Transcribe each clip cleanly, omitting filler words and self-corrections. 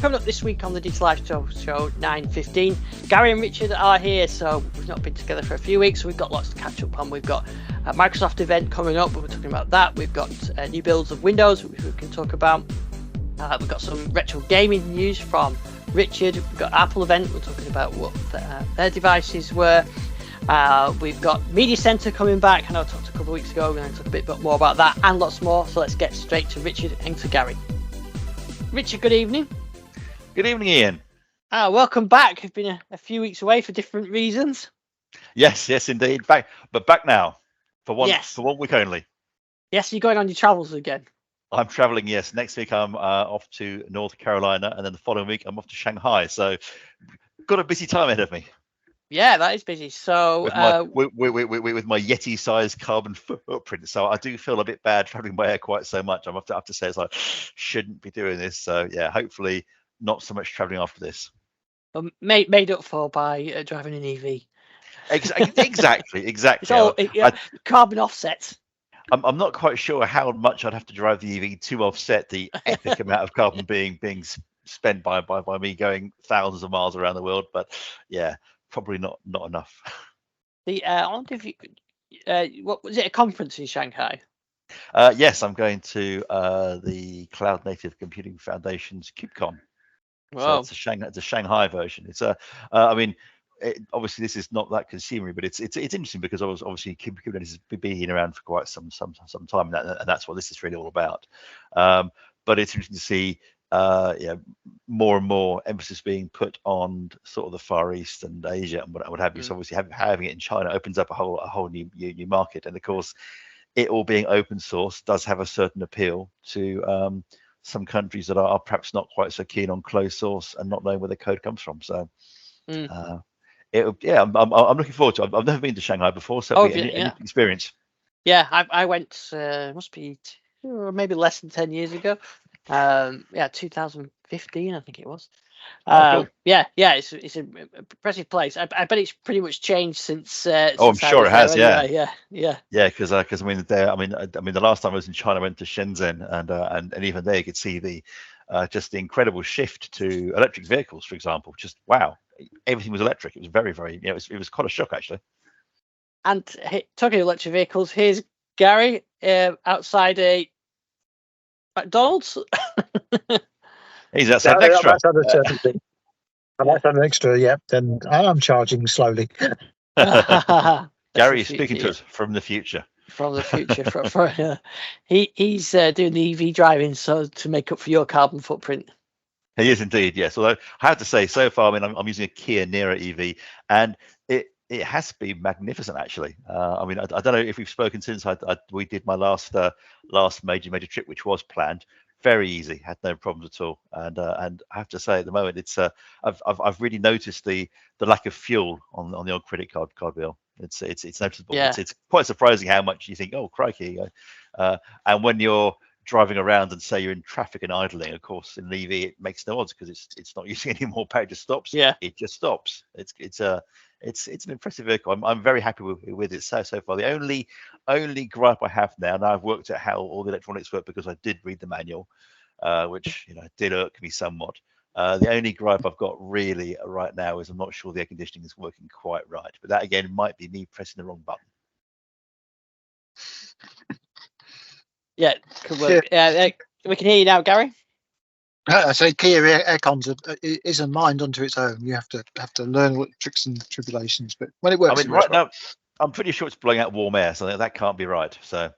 Coming up this week on the Digital Lifestyle Show 9:15, Gary and Richard are here, so we've not been together for a few weeks, so we've got lots to catch up on. We've got a Microsoft event coming up, we're talking about that. We've got new builds of Windows, which we can talk about. We've got some retro gaming news from Richard. We've got Apple event, we're talking about what their devices were. We've got Media Center coming back. I know I talked a couple of weeks ago. We're going to talk a bit more about that and lots more. So let's get straight to Richard and to Gary. Richard, good evening. Good evening, Ian. Welcome back. We've been a few weeks away for different reasons. Yes, indeed. Back now for one week only. Yes, you're going on your travels again. I'm traveling. Yes, next week I'm off to North Carolina, and then the following week I'm off to Shanghai. So, got a busy time ahead of me. Yeah, that is busy. So with my Yeti-sized carbon footprint, so I do feel a bit bad traveling by air quite so much. I have to say, it's like shouldn't be doing this. So yeah, hopefully not so much traveling after this. Made up for by driving an EV. Exactly. It's all carbon offsets. I'm not quite sure how much I'd have to drive the EV to offset the epic amount of carbon being spent by me going thousands of miles around the world, but yeah, probably not enough. I wonder if you could. What was it? A conference in Shanghai? Yes, I'm going to the Cloud Native Computing Foundation's KubeCon. Wow. So it's a Shanghai version. It's obviously this is not that consumery, but it's interesting because obviously Kubernetes has been around for quite some time, and that's what this is really all about. But it's interesting to see more and more emphasis being put on sort of the Far East and Asia and what have you. So obviously having it in China opens up a whole new market, and of course it all being open source does have a certain appeal to some countries that are perhaps not quite so keen on closed source and not knowing where the code comes from. So I'm looking forward to it. I've never been to Shanghai before, so it'll be an experience. Yeah, I went must be maybe less than 10 years ago. 2015 I think it was. Cool. It's an impressive place. I bet it's pretty much changed since I'm sure it has. Anyway. Because I mean the last time I was in China I went to Shenzhen, and even there you could see the just the incredible shift to electric vehicles, for example. Just wow, everything was electric. It was very it was quite a shock actually. And talking of electric vehicles, here's Gary outside a McDonald's. He's outside extra. That's an extra, yeah. Then I'm charging slowly. Gary is speaking to us from the future. From the future, he's doing the EV driving, so to make up for your carbon footprint. He is indeed, yes. Although I have to say, so far, I mean, I'm using a Kia Niro EV, and it has been magnificent, actually. I mean, I don't know if we've spoken since we did my last major trip, which was planned. Very easy, had no problems at all, and I have to say at the moment it's I've really noticed the lack of fuel on the old credit card bill. It's noticeable. Yeah. It's quite surprising how much you think, oh crikey, and when you're driving around and say you're in traffic and idling, of course in an EV it makes no odds because it's not using any more power. It just stops. Yeah, it just stops. It's an impressive vehicle. I'm very happy with it so far. The only gripe I have now I've worked out how all the electronics work because I did read the manual, which did irk me somewhat. The only gripe I've got really right now is I'm not sure the air conditioning is working quite right, but that again might be me pressing the wrong button. Yeah, could work. Yeah, we can hear you now, Gary. I say Kia aircons is a mind unto its own. You have to learn what tricks and tribulations, but when it works, I mean, right now I'm pretty sure it's blowing out warm air, so that can't be right. So.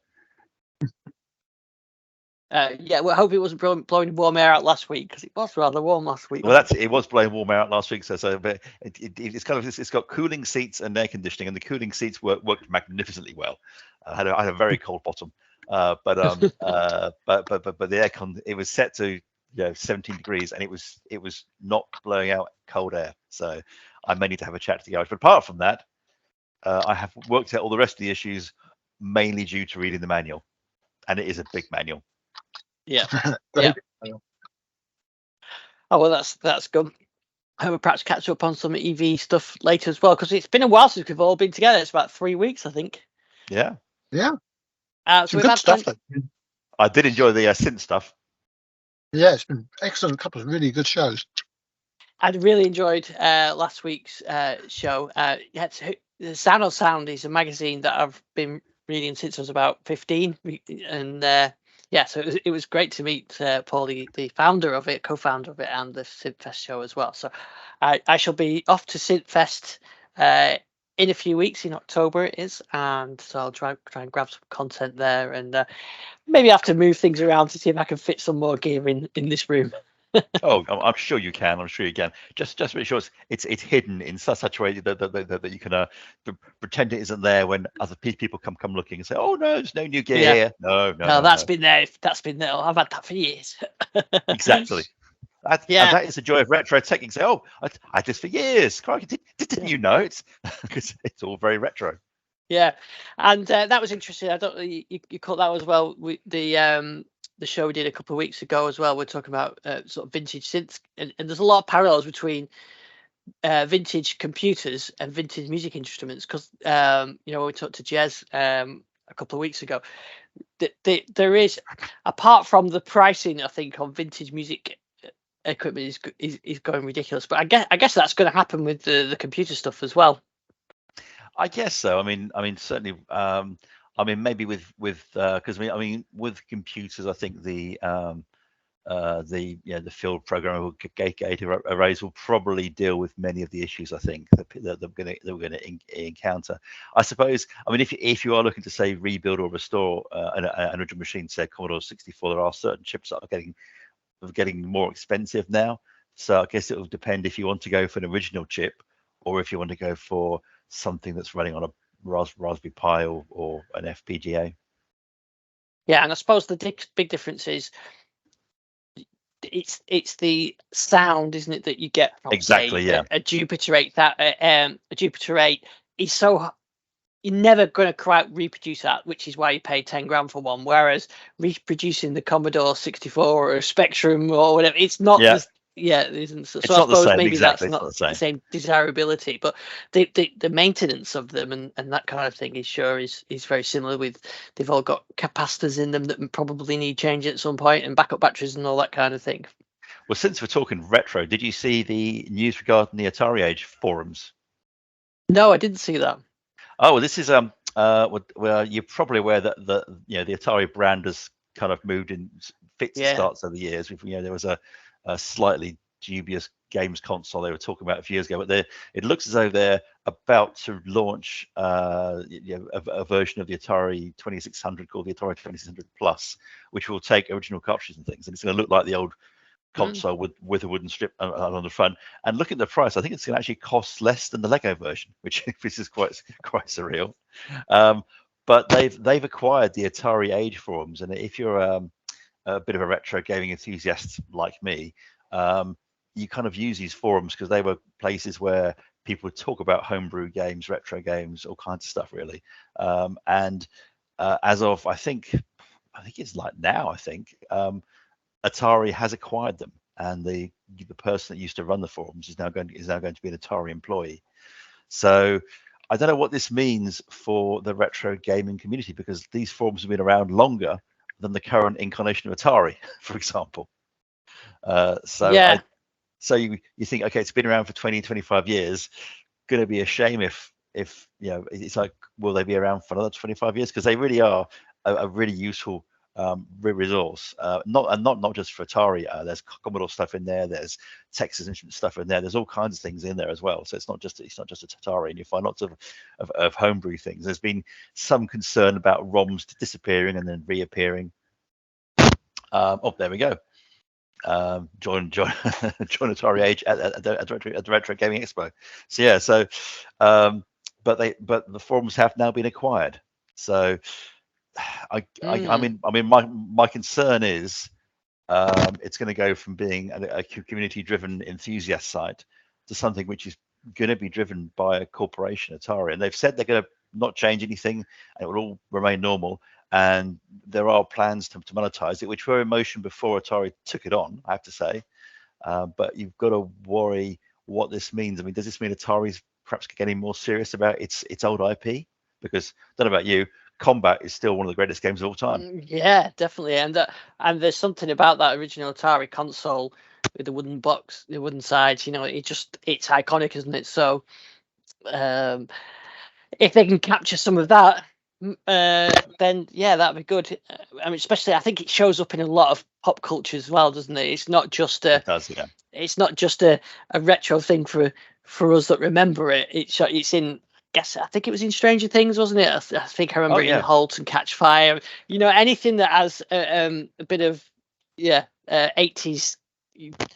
We hope it wasn't blowing warm air out last week because it was rather warm last week. Well, it was blowing warm air out last week, so but it's kind of it's got cooling seats and air conditioning, and the cooling seats worked magnificently well. I had a very cold bottom, but the aircon, it was set to 17 degrees, and it was not blowing out cold air. So I may need to have a chat to the garage. But apart from that, I have worked out all the rest of the issues mainly due to reading the manual, and it is a big manual. Yeah. Yeah. Oh well, that's good. I will perhaps catch up on some EV stuff later as well because it's been a while since we've all been together. It's about 3 weeks, I think. Yeah. Yeah. So good stuff. I did enjoy the synth stuff. Yeah, it's been excellent. Couple of really good shows. I really enjoyed last week's show. The Sound on Sound is a magazine that I've been reading since I was about 15, and yeah, so it was great to meet Paul, the founder of it, co-founder of it, and the Synthfest show as well. So I shall be off to Synthfest in a few weeks, in October it is, and so I'll try and grab some content there, and maybe I have to move things around to see if I can fit some more gear in this room. Oh, I'm sure you can. I'm sure you can. Just make sure it's hidden in such a way that you can pretend it isn't there when other people come looking and say, "Oh no, there's no new gear Yeah. here." No, No, that's been there. That's been there. I've had that for years. exactly. And Yeah. that is the joy of retro tech. You can say, "Oh, I had this for years." Crikey, didn't you know? It's because it's all very retro. Yeah, and that was interesting. I don't know, you caught that as well. The show we did a couple of weeks ago as well. We're talking about sort of vintage synths, and there's a lot of parallels between vintage computers and vintage music instruments. Because when we talked to Jez a couple of weeks ago, there is, apart from the pricing, I think on vintage music equipment is going ridiculous. But I guess that's going to happen with the computer stuff as well. I guess so. I mean, certainly. Maybe with because with computers, I think the field programmable gate arrays will probably deal with many of the issues I think that we're going to encounter. I suppose. I mean, if you are looking to say rebuild or restore an original machine, say Commodore 64, there are certain chips that are getting more expensive now. So I guess it will depend if you want to go for an original chip or if you want to go for something that's running on a Raspberry Pi or an FPGA. Yeah, and I suppose the big difference is it's the sound, isn't it, that you get from Exactly, say yeah. a Jupiter 8. That a Jupiter 8 is so you're never going to quite reproduce that, which is why you pay 10 grand for one. Whereas reproducing the Commodore 64 or a Spectrum or whatever, it's not Yeah. just it isn't. So It's I not the suppose same, maybe exactly. that's It's not not the same desirability, but the maintenance of them and that kind of thing is very similar. With they've all got capacitors in them that probably need changing at some point, and backup batteries and all that kind of thing. Well, since we're talking retro, did you see the news regarding the Atari Age forums? No, I didn't see that. Oh, well, this is well, you're probably aware that the Atari brand has kind of moved in fits and starts over the years. There was a slightly dubious games console they were talking about a few years ago, but it looks as though they're about to launch a version of the Atari 2600 called the Atari 2600 Plus, which will take original cartridges and things, and it's going to look like the old console with a wooden strip on the front. And look at the price. I think it's going to actually cost less than the Lego version, which is quite surreal. But they've acquired the Atari Age forums, and if you're a bit of a retro gaming enthusiast like me, you kind of use these forums because they were places where people would talk about homebrew games, retro games, all kinds of stuff, really. As of I think it's like now, Atari has acquired them, and the person that used to run the forums is now going to be an Atari employee. So I don't know what this means for the retro gaming community, because these forums have been around longer than the current incarnation of Atari, for example. So you think, okay, it's been around for 20, 25 years. Going to be a shame if it's like, will they be around for another 25 years? Because they really are a really useful resource, not just for Atari. There's Commodore stuff in there. There's Texas Instruments stuff in there. There's all kinds of things in there as well. So it's not just a Atari, and you find lots of homebrew things. There's been some concern about ROMs disappearing and then reappearing. Oh, there we go. Join Atari Age at the Retro Gaming Expo. So yeah, but the forums have now been acquired. So I mean my concern is it's going to go from being a community-driven enthusiast site to something which is going to be driven by a corporation, Atari, and they've said they're going to not change anything and it will all remain normal. And there are plans to monetize it, which were in motion before Atari took it on, I have to say. But you've got to worry what this means. I mean, does this mean Atari's perhaps getting more serious about its old IP? Because I don't know about you, combat is still one of the greatest games of all time. Yeah, definitely. And there's something about that original Atari console with the wooden box, the wooden sides. It's iconic, isn't it? So if they can capture some of that, then yeah, that'd be good. I mean, especially I think it shows up in a lot of pop culture as well, doesn't it? It's not just It does, yeah. It's not just a retro thing for us that remember it. It's in. I think it was in Stranger Things, wasn't it? I think I remember it in Halt and Catch Fire. Anything that has a bit of 80s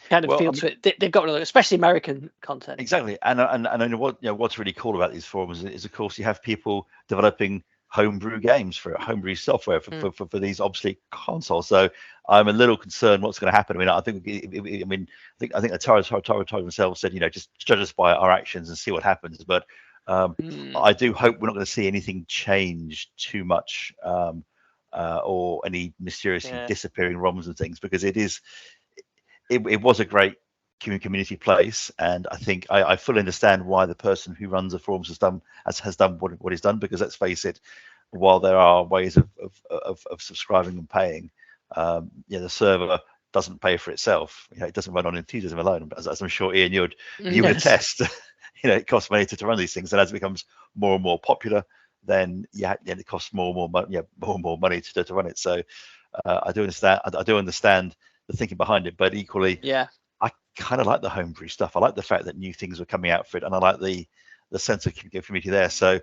kind of feel to it. They've got especially American content. Exactly, and I know what's really cool about these forums is of course you have people developing homebrew games for homebrew software for these obsolete consoles. So I'm a little concerned what's going to happen. I mean, I think Atari themselves said, just judge us by our actions and see what happens. But I do hope we're not going to see anything change too much, or any mysteriously disappearing ROMs and things, because it was a great community place, and I think I fully understand why the person who runs the forums has done what he's done, because let's face it, while there are ways of subscribing and paying, the server doesn't pay for itself. It doesn't run on enthusiasm alone, as I'm sure Ian you would attest. It costs money to run these things, and as it becomes more and more popular, then it costs more and more money to run it. So I do understand the thinking behind it, but equally, I kind of like the homebrew stuff. I like the fact that new things were coming out for it, and I like the sense of community there. So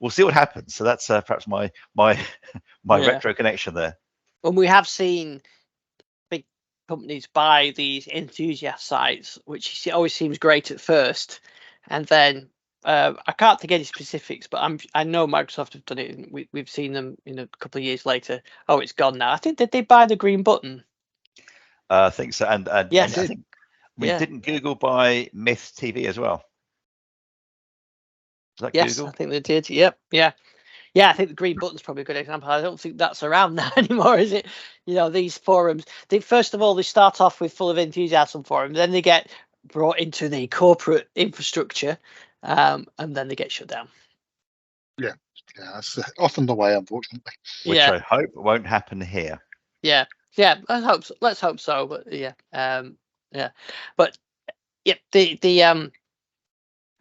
we'll see what happens. So that's perhaps my retro connection there. Well, we have seen big companies buy these enthusiast sites, which always seems great at first, and then I can't think any specifics, but I know Microsoft have done it. And we've seen them a couple of years later. Oh, it's gone now. I think did they buy the Green Button? I think so, and yes, I think. Didn't Google buy Myth TV as well? Was that yes, Google? I think they did. Yep, yeah. I think the Green Button's probably a good example. I don't think that's around now anymore, is it? These forums. First of all, they start off with full of enthusiasm forums, then they get brought into the corporate infrastructure, and then they get shut down. Yeah, that's often the way, unfortunately. Which I hope won't happen here. Yeah. Let's hope so. But but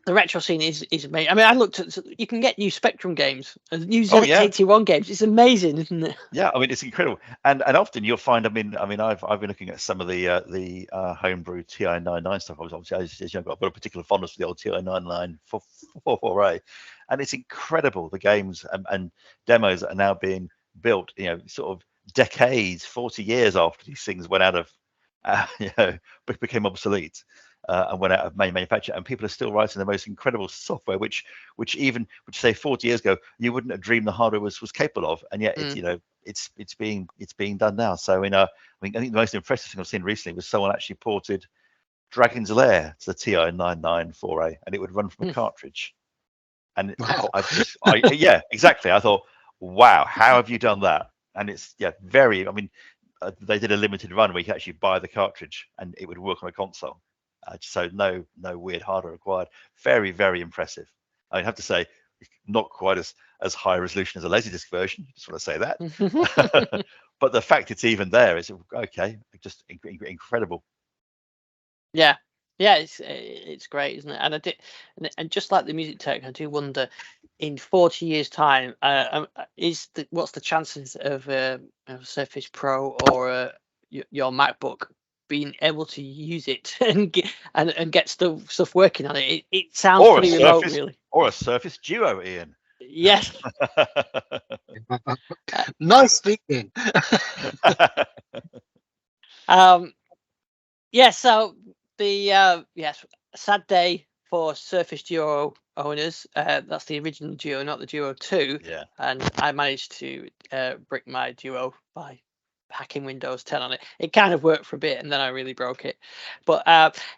the retro scene is amazing. I mean, I looked at, you can get new Spectrum games, new ZX81 games. It's amazing, isn't it? Yeah, I mean, it's incredible, and often you'll find. I mean, I've been looking at some of the homebrew TI-99 stuff. I was obviously, as you know, I've got a particular fondness for the old TI-99 4.4a, and it's incredible the games and demos that are now being built. Sort of decades, 40 years after these things went out of, became obsolete. And went out of manufacture, and people are still writing the most incredible software, which say 40 years ago you wouldn't have dreamed the hardware was capable of, and yet it's being done now. So I think the most impressive thing I've seen recently was someone actually ported Dragon's Lair to the TI-99 and it would run from a cartridge. And wow. Exactly. I thought, wow, how have you done that? And it's very. I mean, they did a limited run where you could actually buy the cartridge and it would work on a console. So no weird hardware required. Very, very impressive. I have to say, not quite as high resolution as a Laserdisc version. Just want to say that. But the fact it's even there is okay. Just incredible. Yeah, it's great, isn't it? And just like the music tech, I do wonder, in 40 years' time, what's the chances of a Surface Pro or your MacBook being able to use it and get stuff working on it? It sounds pretty remote, really. Or a Surface Duo, Ian. Yes. Nice speaking. So the sad day for Surface Duo owners. That's the original Duo, not the Duo 2. Yeah. And I managed to brick my Duo by hacking Windows 10 on it. It kind of worked for a bit, and then I really broke it. But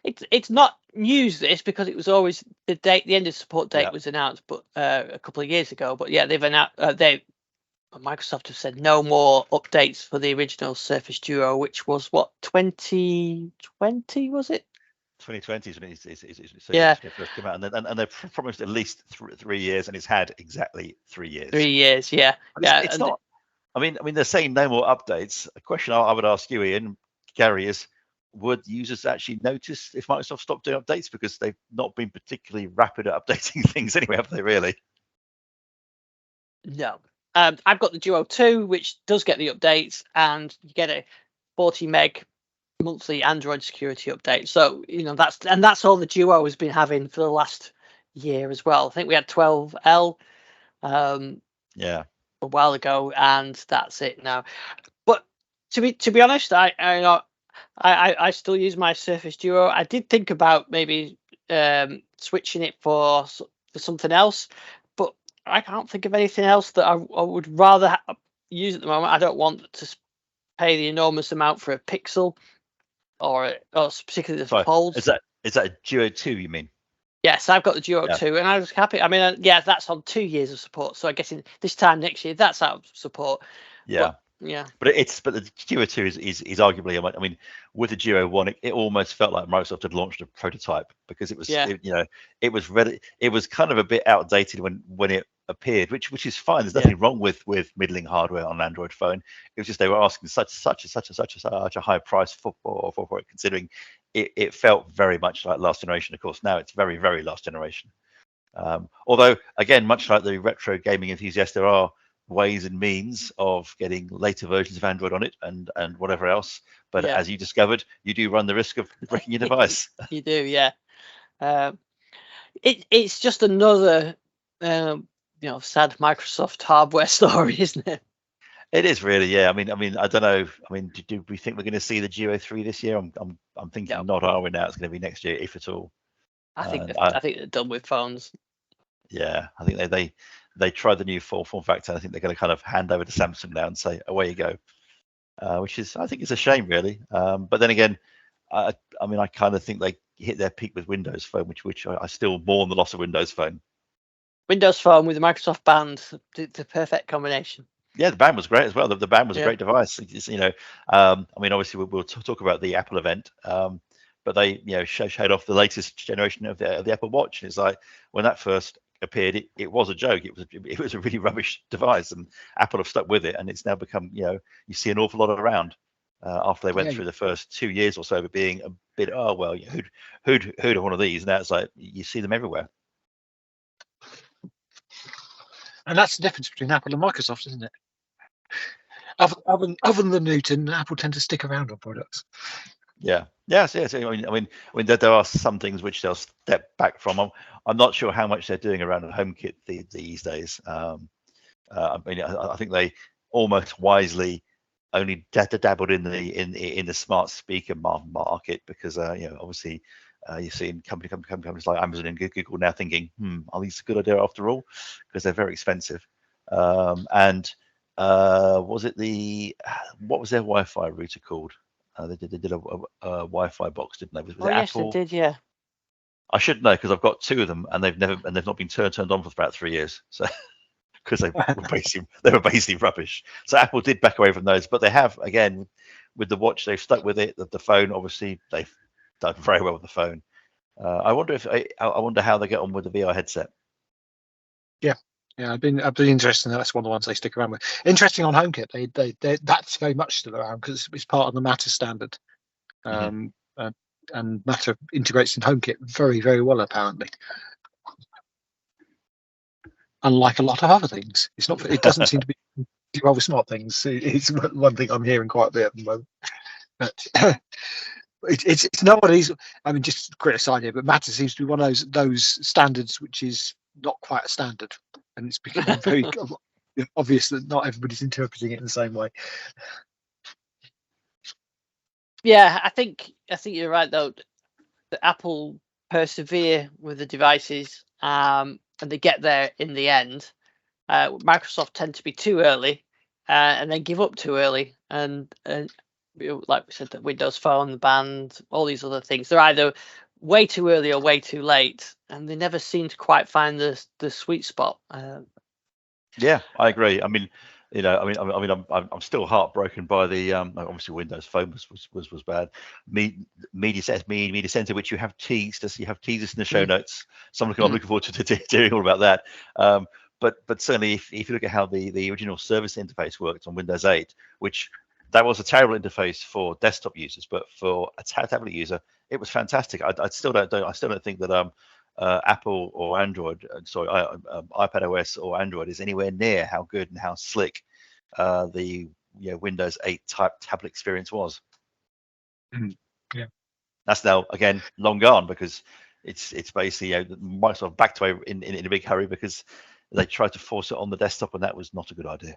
it's not news, this, because it was always the end of support date was announced, but a couple of years ago. But they've announced Microsoft have said no more updates for the original Surface Duo, which was 2020, was it? 2020 is when it's Yeah. first came out, and they promised at least 3 years, and it's had exactly 3 years. 3 years, yeah. But Yeah, it's and not. I mean, they're saying no more updates. A question I would ask you, Ian, Gary, is would users actually notice if Microsoft stopped doing updates, because they've not been particularly rapid at updating things anyway, have they really? no. I've got the Duo 2, which does get the updates, and you get a 40 meg monthly Android security update. So that's all the Duo has been having for the last year as well. I think we had 12L Yeah. a while ago, and that's it now. But to be honest, I still use my Surface Duo. I did think about maybe switching it for something else, but I can't think of anything else that I would rather use at the moment. I don't want to pay the enormous amount for a Pixel or particularly the Sorry, Folds. is that a Duo 2 you mean? Yes, I've got the Duo Yeah. 2, and I was happy. I mean, yeah, that's on 2 years of support. So I guess this time next year, that's out of support. Yeah. Yeah. But the Duo 2 is arguably, I mean, with the Duo 1, it almost felt like Microsoft had launched a prototype, because it was, it was ready. It was kind of a bit outdated when it appeared, which is fine. There's nothing wrong with middling hardware on an Android phone. It was just they were asking such a high price for it, considering it felt very much like last generation. Of course, now it's very, very last generation. Although, again, much like the retro gaming enthusiast, there are ways and means of getting later versions of Android on it and whatever else. But as you discovered, you do run the risk of breaking your device. You do, yeah. It's just another, sad Microsoft hardware story, isn't it? It is really, yeah. I mean, I don't know. I mean, do we think we're going to see the Duo 3 this year? I'm thinking not. Are we now? It's going to be next year, if at all. I think they're done with phones. Yeah, I think they tried the new form factor. And I think they're going to kind of hand over to Samsung now and say, away you go, which is, I think, is a shame, really. But then again, I mean, I kind of think they hit their peak with Windows Phone, which I still mourn the loss of Windows Phone. Windows Phone with the Microsoft band, the perfect combination. Yeah, the band was great as well. The band was a great device. I mean, obviously we'll talk about the Apple event, but they showed off the latest generation of the Apple Watch, and it's like when that first appeared, it was a joke. It was a really rubbish device, and Apple have stuck with it, and it's now become you see an awful lot around after they went through the first 2 years or so of it being a bit who'd have one of these. Now it's like you see them everywhere. And that's the difference between Apple and Microsoft, isn't it? Other than Newton, Apple tend to stick around on products. Yeah. Yes. I mean, there are some things which they'll step back from. I'm not sure how much they're doing around HomeKit these days. I mean, I think they almost wisely only dabbled in the smart speaker market, because obviously you're seeing companies like Amazon and Google now thinking, are these a good idea after all? Because they're very expensive. And what was their Wi-Fi router called? They did a Wi-Fi box, didn't they? Was it yes, Apple? they did, yeah. I should know, because I've got 2 of them, and they've not been turned on for about 3 years. So because they were basically rubbish. So Apple did back away from those, but they have, again, with the watch, they've stuck with it. The phone, obviously, they've done very well with the phone. I wonder how they get on with the VR headset. Yeah, I've been interested. That's one of the ones they stick around with. Interesting on HomeKit, they that's very much still around, because it's part of the Matter standard, and Matter integrates in HomeKit very, very well, apparently. Unlike a lot of other things, it doesn't seem to be well with smart things. It's one thing I'm hearing quite a bit at the moment. But it's nobody's. I mean, just a quick aside here, but Matter seems to be one of those standards which is not quite a standard, and it's becoming very obvious that not everybody's interpreting it in the same way. Yeah, I think you're right, though. That Apple persevere with the devices, and they get there in the end. Microsoft tend to be too early, and then give up too early. And like we said, the Windows Phone, the band, all these other things, they're either way too early or way too late, and they never seem to quite find the sweet spot. Yeah, I agree. I mean, I'm still heartbroken by the obviously Windows Phone was bad. Media Center, which you have teased us. You have teased us in the show notes. So I'm looking forward to doing all about that. But certainly, if you look at how the original service interface worked on Windows 8, which that was a terrible interface for desktop users, but for a tablet user, it was fantastic. I still don't think that Apple or Android, iPad OS or Android is anywhere near how good and how slick the Windows 8 type tablet experience was. Yeah, that's now again long gone, because it's basically Microsoft backed away in a big hurry because they tried to force it on the desktop, and that was not a good idea.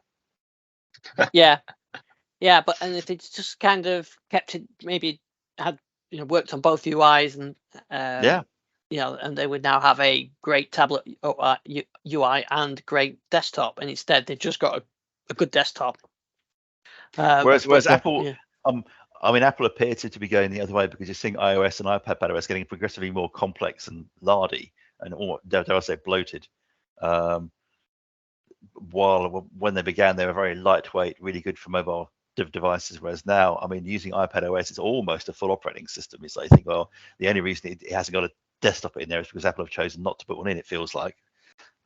Yeah, but and if it's just kind of kept it, maybe had worked on both UIs and and they would now have a great tablet UI and great desktop, and instead they've just got a good desktop. Whereas Apple, Apple appeared to be going the other way, because you're seeing iOS and iPadOS getting progressively more complex and lardy and dare I say bloated. While when they began, they were very lightweight, really good for mobile devices, whereas now, using iPadOS is almost a full operating system. It's like, I think, well, the only reason it hasn't got a desktop in there is because Apple have chosen not to put one in, it feels like.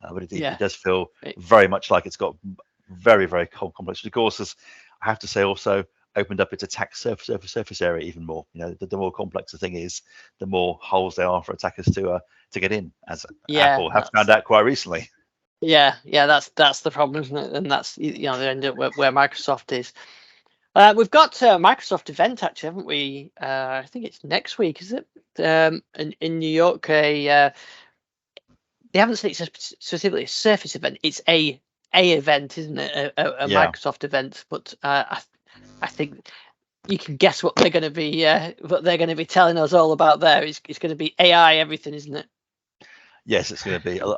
But it does feel very much like it's got very, very complex, which of course has, I have to say, also opened up its attack surface area even more. The more complex the thing is, the more holes there are for attackers to get in, as Apple have found out quite recently. Yeah, that's the problem, isn't it? And that's the end up where Microsoft is. We've got a Microsoft event, actually, haven't we? I think it's next week, is it? In New York, they haven't said it's specifically a Surface event. It's a event, isn't it? A Microsoft event. But I think you can guess what they're going to be telling us all about there. It's going to be AI everything, isn't it? Yes, it's going to be a lot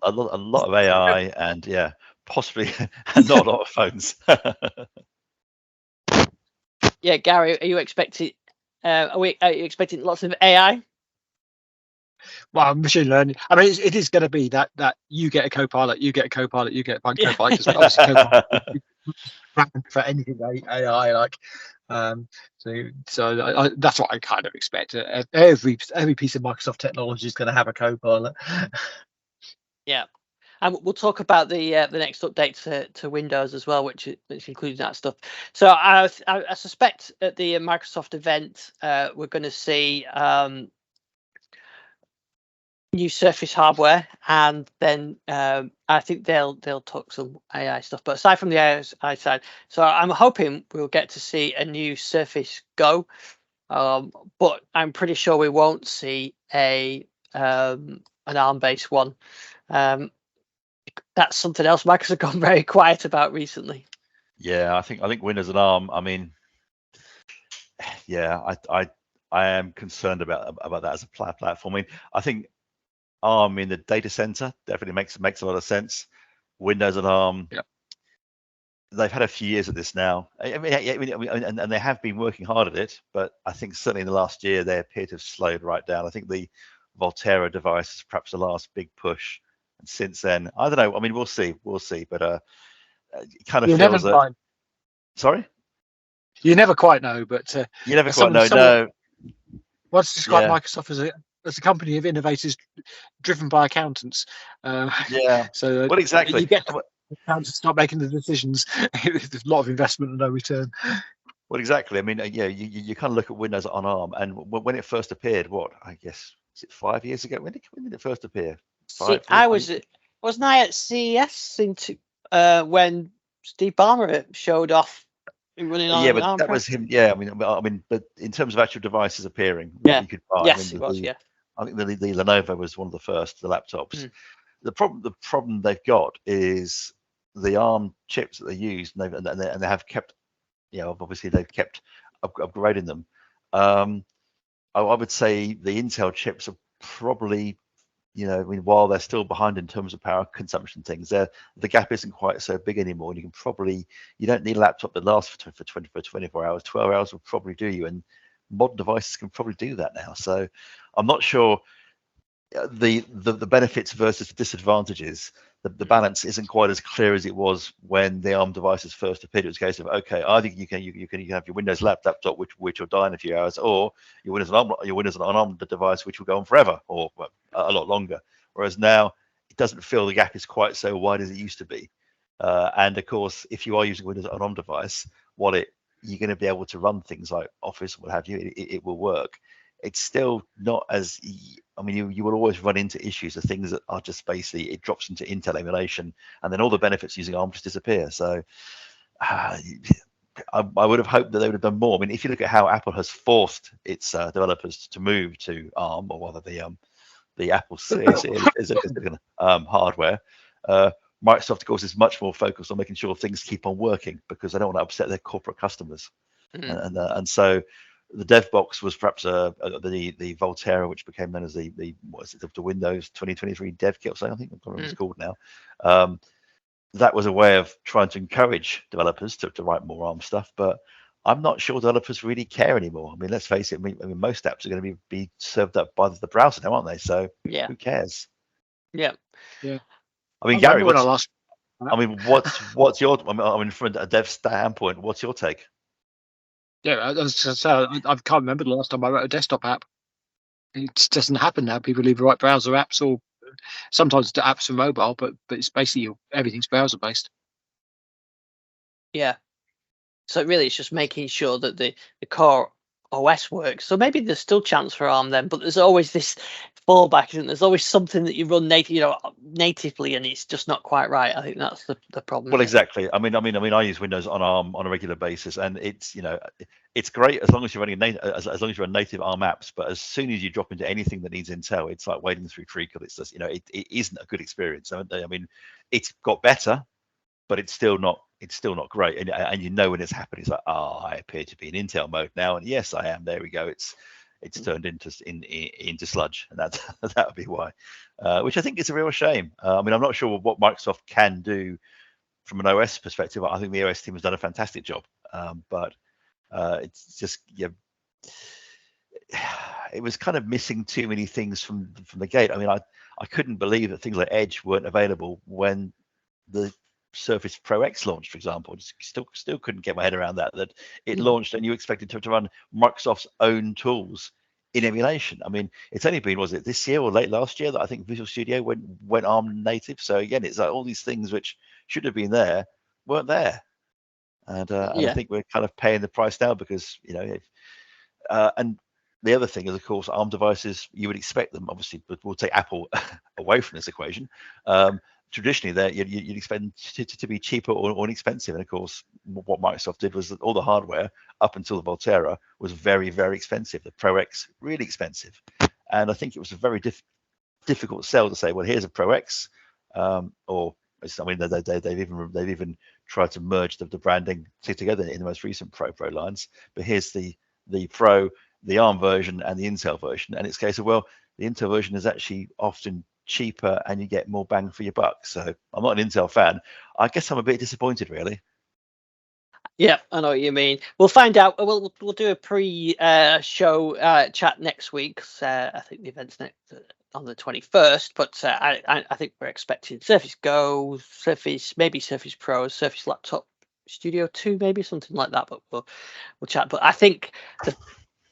of AI, and possibly not a lot of phones. Yeah, Gary, are you expecting? Are you expecting lots of AI? Well, machine learning. It is going to be that you get a Copilot, you get a Copilot, you get a Copilot. Because obviously, Copilot for anything AI like. So that's what I kind of expect. Every piece of Microsoft technology is going to have a Copilot. Yeah. And we'll talk about the next update to Windows as well, which includes that stuff. So I suspect at the Microsoft event we're going to see new Surface hardware, and then I think they'll talk some AI stuff. But aside from the AI side, so I'm hoping we'll get to see a new Surface Go, but I'm pretty sure we won't see an ARM-based one. That's something else Microsoft have gone very quiet about recently. Yeah, I think Windows and ARM. I am concerned about that as a platform. I think ARM in the data center definitely makes a lot of sense. Windows and ARM, they've had a few years of this now. And they have been working hard at it, but I think certainly in the last year they appear to have slowed right down. I think the Volterra device is perhaps the last big push. And since then, I don't know. We'll see. But it kind of feels that. Sorry? You never quite know, but you never quite know. No. What's described Microsoft as a company of innovators driven by accountants. So well, exactly. You get accountants to start making the decisions. There's a lot of investment and no return. Well, exactly. You kind of look at Windows on ARM, and when it first appeared, I guess, is it 5 years ago? When did it first appear? Wasn't I at CES when Steve Ballmer showed off running on? Yeah, but that was him. Yeah, but in terms of actual devices appearing, you could buy. Yes, it was. I think the Lenovo was one of the first, the laptops. The problem they've got is the ARM chips that they use, and they have kept, obviously they've kept upgrading them. I would say the Intel chips are probably, while they're still behind in terms of power consumption things, the gap isn't quite so big anymore. And you don't need a laptop that lasts for 24 hours. 12 hours will probably do you. And modern devices can probably do that now. So I'm not sure the benefits versus the disadvantages, the balance isn't quite as clear as it was when the ARM devices first appeared. It was a case of, okay, either you can have your Windows laptop which will die in a few hours, or your Windows on an ARM device which will go on forever or a lot longer. Whereas now it doesn't feel the gap is quite so wide as it used to be. And of course, if you are using Windows on an ARM device, you're going to be able to run things like Office, what have you. It will work. It's still not as, I mean, you will always run into issues of things that are just basically, it drops into Intel emulation, and then all the benefits using ARM just disappear. So I would have hoped that they would have done more. I mean, if you look at how Apple has forced its developers to move to ARM, or rather the Apple hardware, Microsoft, of course, is much more focused on making sure things keep on working because they don't want to upset their corporate customers. And so the dev box was perhaps the Volterra, which became known as the Windows 2023 dev kit or something. I think what it's called now. That was a way of trying to encourage developers to write more ARM stuff, but I'm not sure developers really care anymore. I mean, let's face it. I mean most apps are going to be served up by the browser now, aren't they? So yeah, who cares? Yeah. I mean, Gary, what's your? I mean, from a dev standpoint, what's your take? Yeah, I can't remember the last time I wrote a desktop app. It just doesn't happen now. People either write browser apps or sometimes the apps for mobile, but it's basically everything's browser based. Yeah. So really, it's just making sure that the core OS works. So maybe there's still chance for ARM then, but there's always this fallback, and there's always something that you run natively, and it's just not quite right. I think that's the problem. Well, exactly. I mean, I use Windows on ARM on a regular basis, and it's it's great as long as you're running as long as you're on native ARM apps. But as soon as you drop into anything that needs Intel, it's like wading through treacle. It's just it isn't a good experience. I mean, it's got better, but it's still not great. And you know when it's happening, it's like, I appear to be in Intel mode now, and yes, I am. There we go. It's turned into sludge, and that would be why. Which I think is a real shame. I mean, I'm not sure what Microsoft can do from an OS perspective. I think the OS team has done a fantastic job, but it's just it was kind of missing too many things from the gate. I mean, I couldn't believe that things like Edge weren't available when the Surface Pro X launched, for example. Still couldn't get my head around that it launched and you expected to run Microsoft's own tools in emulation. I mean, it's only been, was it this year or late last year that I think Visual Studio went ARM native. So again, it's like all these things which should have been there weren't there, and I think we're kind of paying the price now because and the other thing is, of course, ARM devices, you would expect them, obviously, but we'll take Apple away from this equation. Traditionally, you'd expect them to be cheaper or inexpensive. And of course, what Microsoft did was that all the hardware up until the Volterra was very, very expensive. The Pro X, really expensive. And I think it was a very difficult sell to say, well, here's a Pro X, or I mean, they've even tried to merge the branding together in the most recent Pro lines. But here's the Pro, the ARM version, and the Intel version. And it's a case of, well, the Intel version is actually often cheaper and you get more bang for your buck. So I'm not an Intel fan. I guess I'm a bit disappointed, really. Yeah, I know what you mean. We'll find out. We'll do a pre-show chat next week. I think the event's on the 21st, but I think we're expecting Surface Go, maybe Surface Pro, Surface Laptop Studio 2, maybe something like that. But we'll chat. But I think the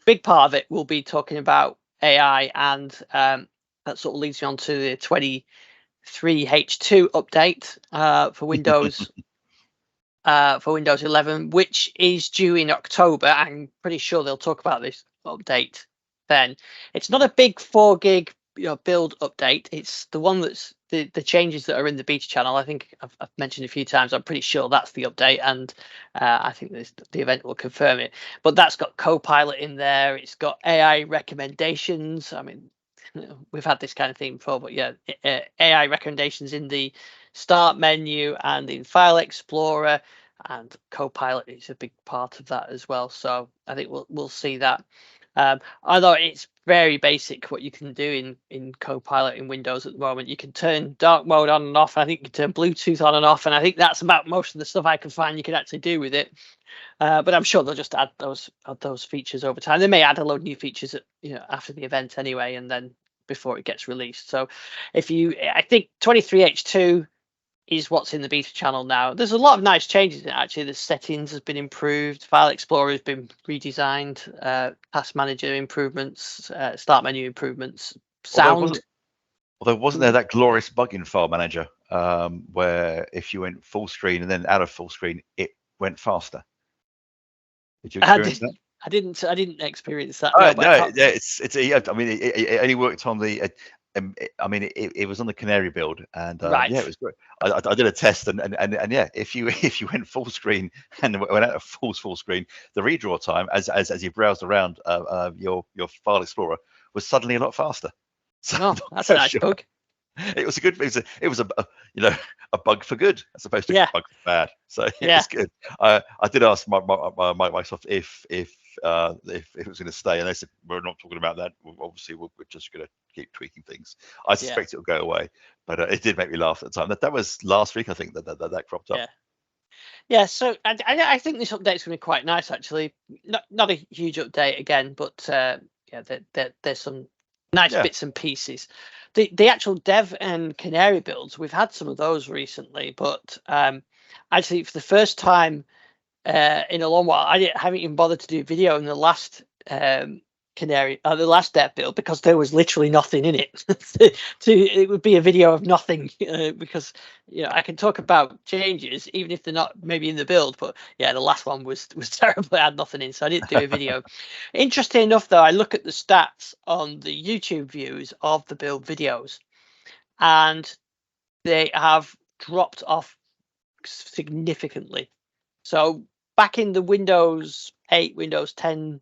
big part of it will be talking about AI, and that sort of leads me on to the 23H2 update for Windows. For Windows 11, which is due in October. I'm pretty sure they'll talk about this update then. It's not a big 4 gig build update. It's the one that's the changes that are in the beta channel. I think I've mentioned a few times. I'm pretty sure that's the update, and I think the event will confirm it. But that's got Copilot in there. It's got AI recommendations. I mean, we've had this kind of thing before, but yeah, AI recommendations in the start menu and in File Explorer, and Copilot is a big part of that as well. So I think we'll see that. Although it's very basic what you can do in Copilot in Windows at the moment. You can turn dark mode on and off. I think you can turn Bluetooth on and off, and I think that's about most of the stuff I can find you can actually do with it. But I'm sure they'll just add those features over time. They may add a load of new features after the event anyway, and then before it gets released. So I think 23H2 is what's in the beta channel now. There's a lot of nice changes in it, actually. The settings has been improved, File Explorer has been redesigned, Task Manager improvements, Start Menu improvements, sound. Although wasn't there that glorious bug in File Manager where if you went full screen and then out of full screen, it went faster? Did you experience that? I didn't experience that. No, I mean, it only worked on the. I mean, it was on the Canary build, and Right. yeah, it was great. I did a test, and yeah, if you went full screen and went out of full screen, the redraw time as you browsed around your File Explorer was suddenly a lot faster. So that's a nice bug. It was a good. It was a a bug for good as opposed to a bug for bad. So it was good. I did ask Microsoft if it was going to stay, and they said we're not talking about that. Obviously, we're just going to keep tweaking things. I suspect it'll go away, but it did make me laugh at the time. That was last week, I think that cropped up. Yeah. So I think this update's going to be quite nice, actually. Not a huge update again, but there's some nice bits and pieces. The actual Dev and Canary builds, we've had some of those recently, but actually for the first time in a long while, I haven't even bothered to do a video in the last Canary, the last Dev build, because there was literally nothing in it. It would be a video of nothing because I can talk about changes even if they're not maybe in the build, but the last one was terrible. I had nothing in, so I didn't do a video. Interesting enough, though, I look at the stats on the YouTube views of the build videos, and they have dropped off significantly. So back in the Windows 8, Windows 10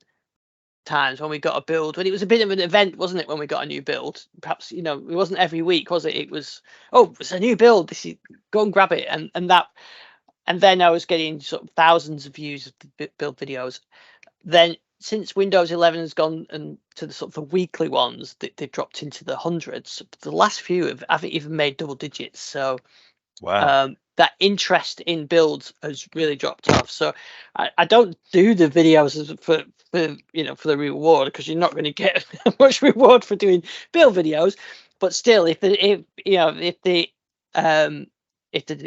times when we got a build, when it was a bit of an event, wasn't it, when we got a new build? Perhaps it wasn't every week, was it? It was, it's a new build, this is, go and grab it, and then I was getting sort of thousands of views of the build videos. Then since Windows 11 has gone and to the sort of the weekly ones, they've dropped into the hundreds. The last few haven't even made double digits. So wow. That interest in builds has really dropped off. So I don't do the videos for the reward, because you're not going to get much reward for doing build videos. But still, if the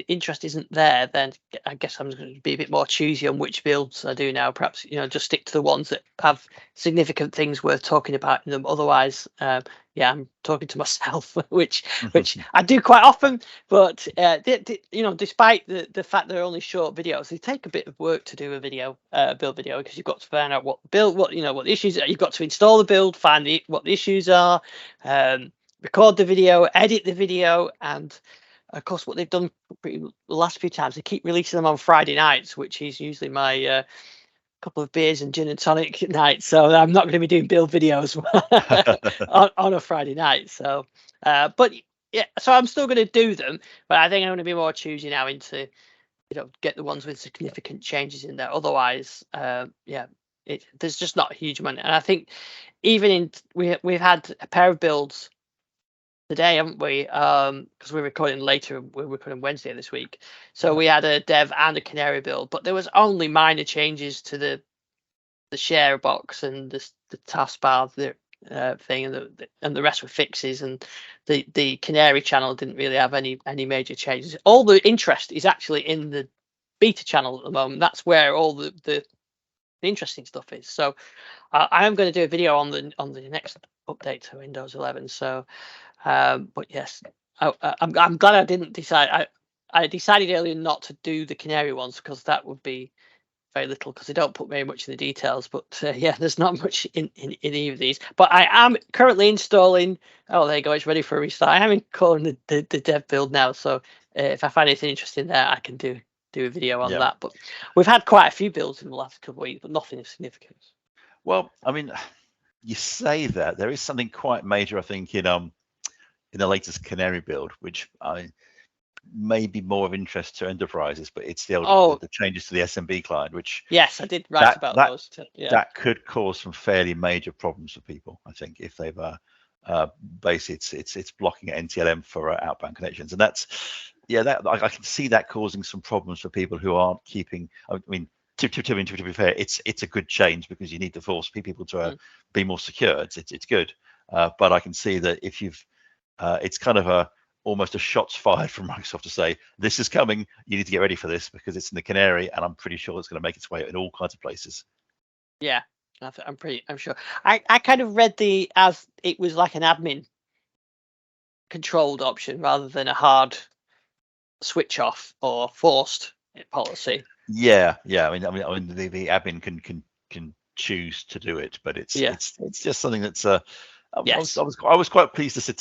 interest isn't there, then I guess I'm going to be a bit more choosy on which builds I do now. Perhaps just stick to the ones that have significant things worth talking about in them. Otherwise, I'm talking to myself, which I do quite often. But despite the fact they're only short videos, they take a bit of work to do a video, build video, because you've got to find out what the issues are. You've got to install the build, find what the issues are, record the video, edit the video, and of course, what they've done the last few times, they keep releasing them on Friday nights, which is usually my couple of beers and gin and tonic night. So I'm not going to be doing build videos on a Friday night. So, so I'm still going to do them, but I think I'm going to be more choosy now into, get the ones with significant changes in there. Otherwise, there's just not a huge amount. And I think even we've had a pair of builds today, haven't we? Because we're recording later. We're recording Wednesday this week, so we had a Dev and a Canary build, but there was only minor changes to the share box and the taskbar thing, and the rest were fixes. And the Canary channel didn't really have any major changes. All the interest is actually in the beta channel at the moment. That's where all the interesting stuff is. So I am going to do a video on the next update to Windows 11. So. But yes, I'm glad I didn't decide. I decided earlier not to do the Canary ones, because that would be very little, because they don't put very much in the details. But there's not much in either of these. But I am currently installing. Oh, there you go. It's ready for a restart. I am installing the Dev build now. So if I find anything interesting there, I can do a video on that. But we've had quite a few builds in the last couple of weeks, but nothing of significance. Well, I mean, you say that there is something quite major, I think, in the latest Canary build, which may be more of interest to enterprises, but it's the changes to the SMB client, which yes, I did write about those. That could cause some fairly major problems for people, I think, if they've basically it's blocking NTLM for outbound connections, and that's I can see that causing some problems for people who aren't keeping. I mean, to be fair, it's a good change, because you need to force people to be more secure. It's good. but I can see that if you've, it's kind of almost a shots fired from Microsoft to say this is coming. You need to get ready for this because it's in the Canary, and I'm pretty sure it's going to make its way in all kinds of places. Yeah, I'm sure. I kind of read as it was like an admin controlled option rather than a hard switch off or forced policy. Yeah. I mean, the admin can choose to do it, but it's just something that's I was quite pleased to see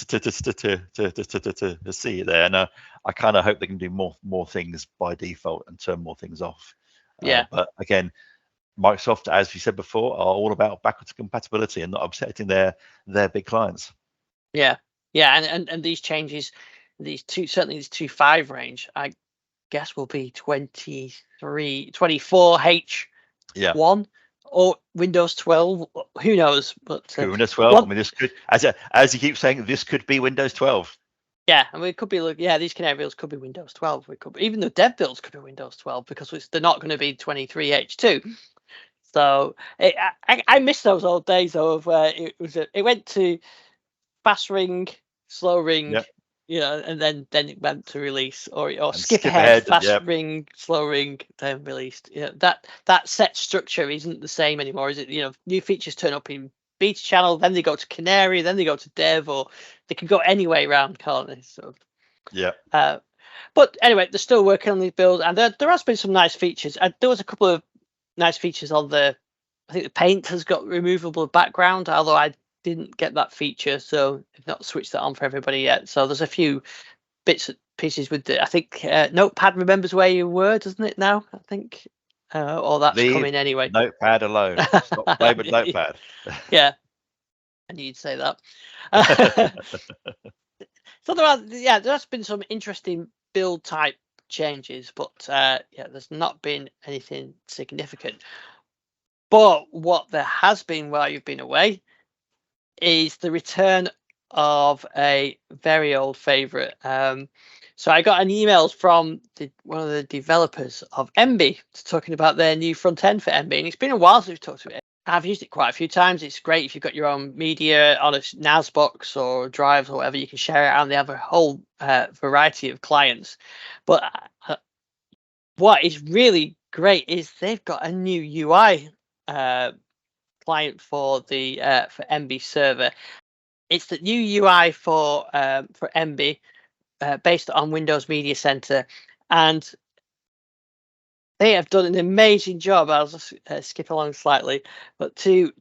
it there, and I kind of hope they can do more things by default and turn more things off. But again, Microsoft, as you said before, are all about backwards compatibility and not upsetting their big clients. Yeah, and these changes, these 2.5 range, I guess will be 24H1 or Windows 12. Who knows? But Windows 12. I mean, this could, as you keep saying, this could be Windows 12. Yeah, I mean, it could be. These Canary builds could be Windows 12. Even the dev builds could be Windows 12 because they're not going to be 23H2. So I miss those old days though of where it went to fast ring, slow ring, and then it went to release or skip ahead, fast ring, slow ring, then released. That set structure isn't the same anymore, is it? New features turn up in beta channel, then they go to Canary, then they go to dev, or they can go any way around, can't they? So but anyway, they're still working on these builds, and there has been some nice features. There was a couple of nice features on I think the paint has got removable background, although I didn't get that feature, so I've not switched that on for everybody yet. So there's a few bits and pieces with I think Notepad remembers where you were, doesn't it now? I think, or that's coming anyway. Notepad alone. Stop playing with Notepad. Yeah, I knew you'd say that. So there's been some interesting build type changes, but there's not been anything significant. But what there has been while you've been away is the return of a very old favorite. So I got an email from one of the developers of Emby talking about their new front end for Emby, and it's been a while since we've talked about it. I've used it quite a few times. It's great if you've got your own media on a NAS box or drive or whatever. You can share it out, and they have a whole variety of clients. But what is really great is they've got a new UI client for the for Emby server. It's the new UI for Emby based on Windows Media Center, and they have done an amazing job. I'll just skip along slightly, but to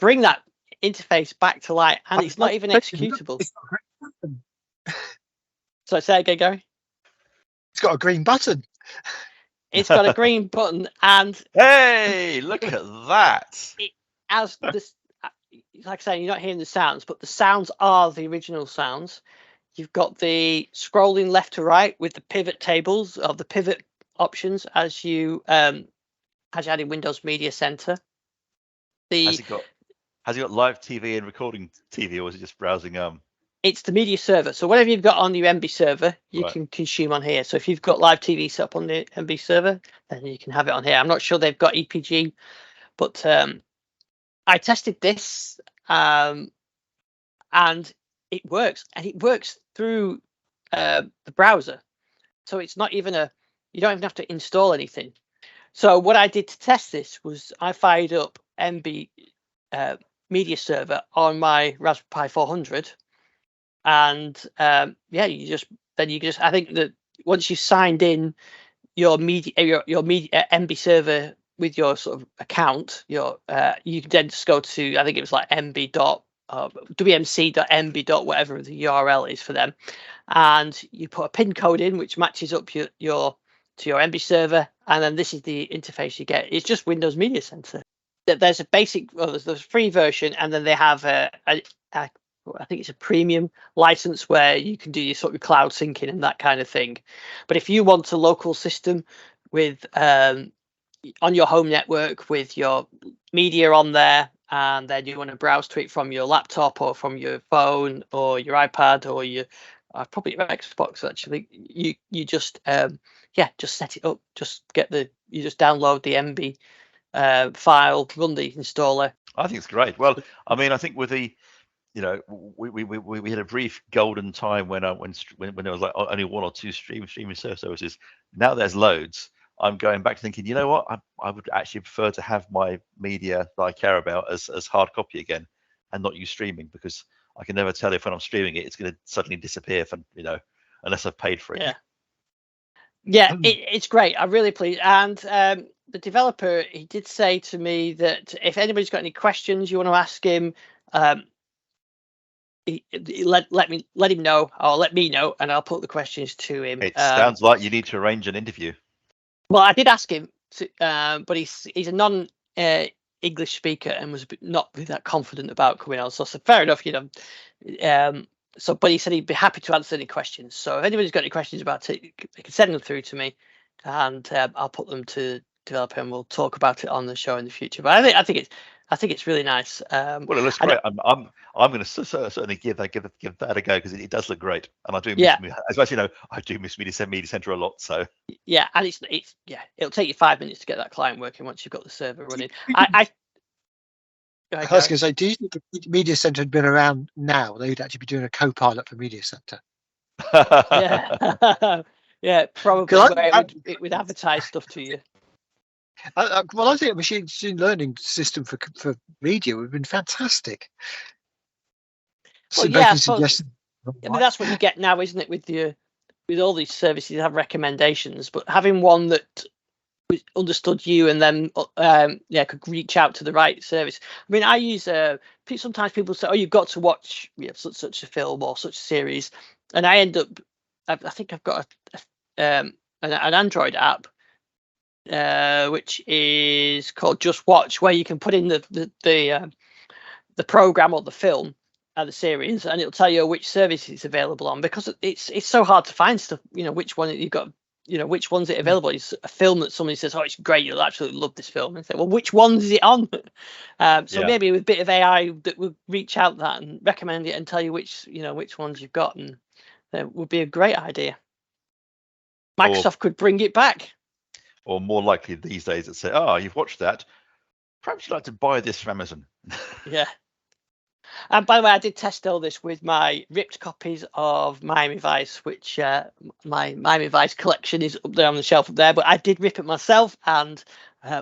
bring that interface back to life, and it's not even executable. So say again, Gary. It's got a green button. It's got a green button, and hey, look at that! As this, like I say, you're not hearing the sounds, but the sounds are the original sounds. You've got the scrolling left to right with the pivot tables of the pivot options as you add in Windows Media Center. Has it got live TV and recording TV, or is it just browsing? It's the media server. So whatever you've got on your Emby server, you can consume on here. So if you've got live TV set up on the Emby server, then you can have it on here. I'm not sure they've got EPG, but I tested this and it works. And it works through the browser. So it's not even you don't even have to install anything. So what I did to test this was I fired up Emby media server on my Raspberry Pi 400. And you just I think that once you signed in your media Emby server with your sort of account, you can then just go to, I think it was like wmc.emby. Whatever the URL is for them, and you put a pin code in which matches up to your Emby server, and then this is the interface you get. It's just Windows Media Center. There's a basic, there's a free version, and then they have I think it's a premium license where you can do your sort of cloud syncing and that kind of thing. But if you want a local system with on your home network with your media on there, and then you want to browse to it from your laptop or from your phone or your iPad or your probably your Xbox, actually, you just just set it up. Just you just download the Emby file, run the installer. I think it's great. Well, I mean, I think with the you know, we had a brief golden time when there was like only one or two streaming services. Now there's loads. I'm going back to thinking, you know what, I would actually prefer to have my media that I care about as hard copy again, and not use streaming, because I can never tell if when I'm streaming it, it's going to suddenly disappear for, you know, unless I've paid for it. Yeah, it's great. I'm really pleased. And the developer, he did say to me that if anybody's got any questions you want to ask him, let him know, or let me know, and I'll put the questions to him. It sounds like you need to arrange an interview. Well, I did ask him, but he's a non English speaker and was not really that confident about coming on. So fair enough, you know. So, but he said he'd be happy to answer any questions. So if anybody's got any questions about it, they can send them through to me, and I'll put them to developer, and we'll talk about it on the show in the future. But I think it's really nice. Well, it looks great. I'm going to certainly give that a go, because it does look great, and I do miss, as you know, I do miss Media Center a lot. So yeah, and it's it'll take you 5 minutes to get that client working once you've got the server running. I was going to say, do you think if Media Center had been around now, they'd actually be doing a co-pilot for Media Center? Yeah, probably. Where it would advertise stuff to you. Well, I think a machine learning system for media would have been fantastic. Well, yeah, I mean, that's what you get now, isn't it? With all these services, you have recommendations, but having one that understood you and then could reach out to the right service. I mean, I use sometimes people say, oh, you've got to watch such a film or such a series, and I end up, I think I've got an Android app which is called Just Watch, where you can put in the program or the film and the series, and it'll tell you which service it's available on, because it's so hard to find stuff, you know, which one you've got, you know, which one's it available. It's a film that somebody says, oh, it's great, you'll absolutely love this film, and say, well, which one's is it on? Maybe with a bit of AI that will reach out that and recommend it and tell you which ones you've got, and that would be a great idea. Microsoft could bring it back. Or more likely these days, that say, oh, you've watched that, perhaps you'd like to buy this from Amazon. Yeah. And by the way, I did test all this with my ripped copies of Miami Vice, which my Miami Vice collection is up there on the shelf up there. But I did rip it myself and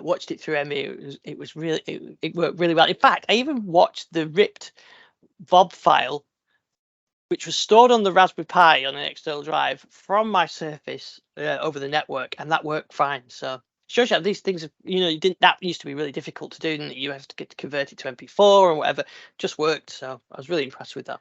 watched it through Emmy. It was really, it worked really well. In fact, I even watched the ripped VOB file, which was stored on the Raspberry Pi on an external drive from my Surface over the network, and that worked fine. So shows you these things, you know, that used to be really difficult to do, and you have to get to convert it to MP4 or whatever. Just worked. So I was really impressed with that.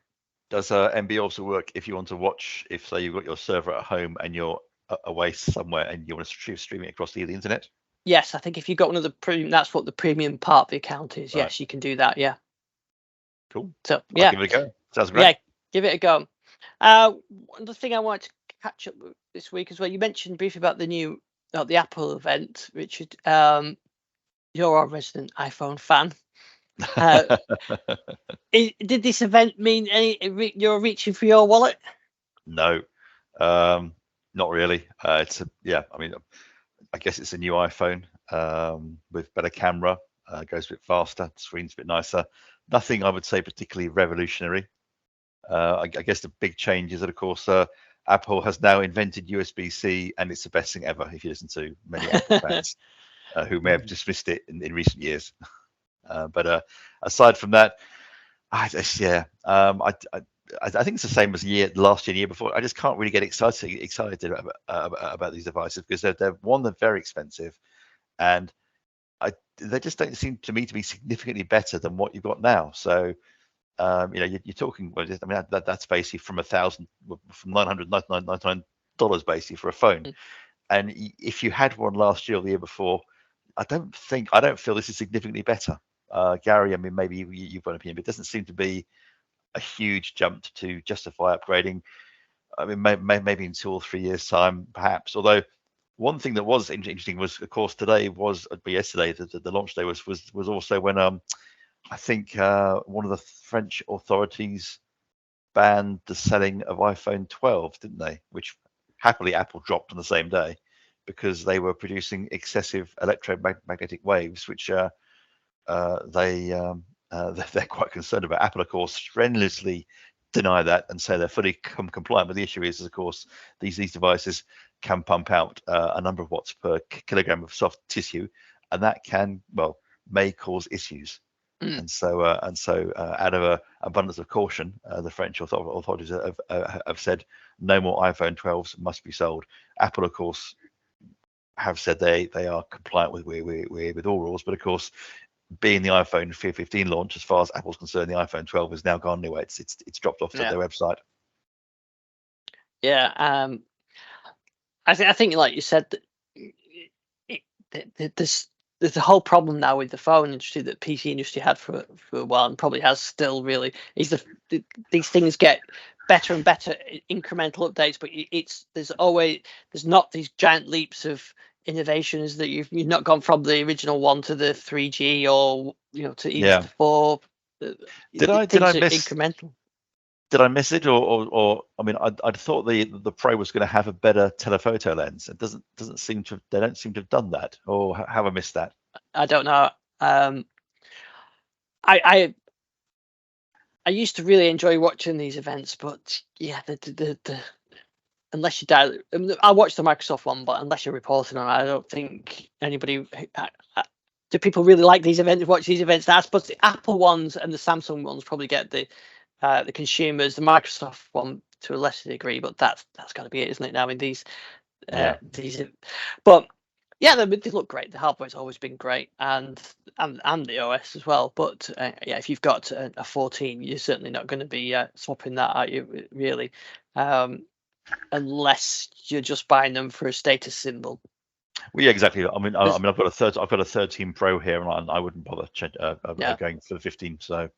Does MB also work if you want to watch, if say you've got your server at home and you're away somewhere and you want to stream it across the internet? Yes, I think if you've got one of the premium, that's what the premium part of the account is. Right. Yes, you can do that. Yeah. Cool. So yeah, I'll give it a go. Sounds great. Yeah, give it a go. Another thing I wanted to catch up with this week as well. You mentioned briefly about the Apple event, Richard. You're our resident iPhone fan. Did this event mean you're reaching for your wallet? No, not really. I mean, I guess it's a new iPhone with better camera, goes a bit faster, screen's a bit nicer. Nothing I would say particularly revolutionary. I guess the big change is that, of course, Apple has now invented USB-C, and it's the best thing ever if you listen to many Apple fans who may have dismissed it in recent years. But aside from that, I think it's the same as last year, the year before. I just can't really get excited about these devices, because they're very expensive, and they just don't seem to me to be significantly better than what you've got now. So you're talking. I mean, that's basically from $999 basically for a phone. And if you had one last year or the year before, I don't feel this is significantly better. Gary, I mean, maybe you've got an opinion, but it doesn't seem to be a huge jump to justify upgrading. I mean, maybe in 2 or 3 years' time, perhaps. Although one thing that was interesting was, of course, yesterday, the launch day was also when I think one of the French authorities banned the selling of iPhone 12, didn't they? Which happily Apple dropped on the same day, because they were producing excessive electromagnetic waves, which they they're quite concerned about. Apple, of course, strenuously deny that and say they're fully compliant. But the issue is, of course, these devices can pump out a number of watts per kilogram of soft tissue, and that may cause issues. And so out of an abundance of caution, the French authorities have said no more iPhone 12s must be sold. Apple, of course, have said they are compliant with all rules, but of course, being the iPhone 15 launch, as far as Apple's concerned, the iPhone 12 has now gone anyway. It's dropped off their website. Yeah, I think like you said, there's a whole problem now with the phone industry that PC industry had for a while, and probably has still. Really, is these things get better and better incremental updates, but there's not these giant leaps of innovations that you've not gone from the original one to the 3G or to even the 4. Did I miss incremental? Did I miss it, or I mean, I'd thought the Pro was going to have a better telephoto lens. It doesn't seem to. They don't seem to have done that, or have I missed that? I don't know. I used to really enjoy watching these events, but yeah, the unless you die, I watch the Microsoft one, but unless you're reporting on it, I don't think anybody. Do people really like these events? Watch these events? I suppose the Apple ones and the Samsung ones probably get the consumers. The Microsoft one to a lesser degree, but that's got to be it, isn't it? Now, I mean, these, but yeah, they look great. The hardware's always been great, and the OS as well. But yeah, if you've got a 14, you're certainly not going to be swapping that, are you? Really, unless you're just buying them for a status symbol. Well, yeah, exactly. I mean, I've got a 13 Pro here, and I wouldn't bother going for the 15. So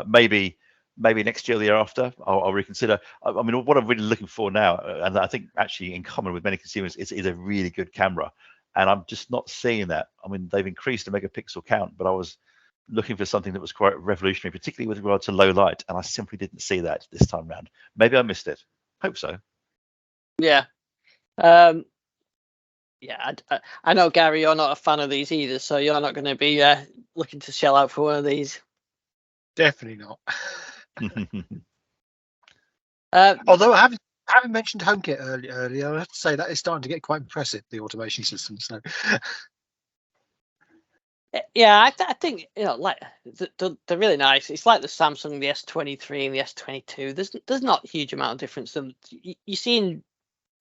maybe next year or the year after, I'll reconsider. I mean, what I'm really looking for now, and I think actually in common with many consumers, is a really good camera. And I'm just not seeing that. I mean, they've increased the megapixel count, but I was looking for something that was quite revolutionary, particularly with regard to low light, and I simply didn't see that this time round. Maybe I missed it. Hope so. Yeah. Yeah, I know, Gary, you're not a fan of these either, so you're not going to be looking to shell out for one of these. Definitely not. Although having mentioned HomeKit earlier, I have to say that it's starting to get quite impressive, the automation system. So yeah, I think like they're really nice. It's like the Samsung, the S23 and the S22. There's not a huge amount of difference. You're seeing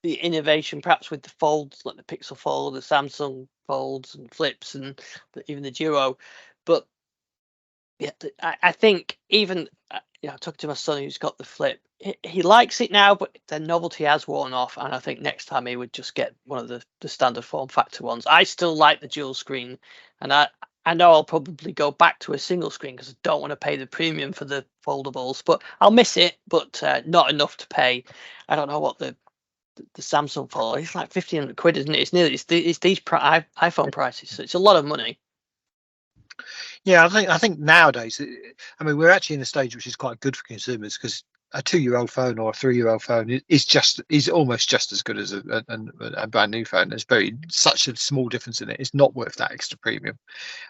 the innovation perhaps with the folds, like the Pixel Fold, the Samsung folds and flips, and even the Duo. But yeah, I think even talking to my son who's got the flip, he likes it now, but the novelty has worn off, and I think next time he would just get one of the standard form factor ones. I still like the dual screen, and I know I'll probably go back to a single screen because I don't want to pay the premium for the foldables, but I'll miss it, but not enough to pay. I don't know what the Samsung Fold, it's like 1,500 quid, isn't it? It's nearly it's these iPhone prices, so it's a lot of money. Yeah, I think nowadays, I mean, we're actually in a stage which is quite good for consumers, because a 2-year-old phone or a 3-year-old phone is almost just as good as a brand new phone. There's such a small difference in it. It's not worth that extra premium.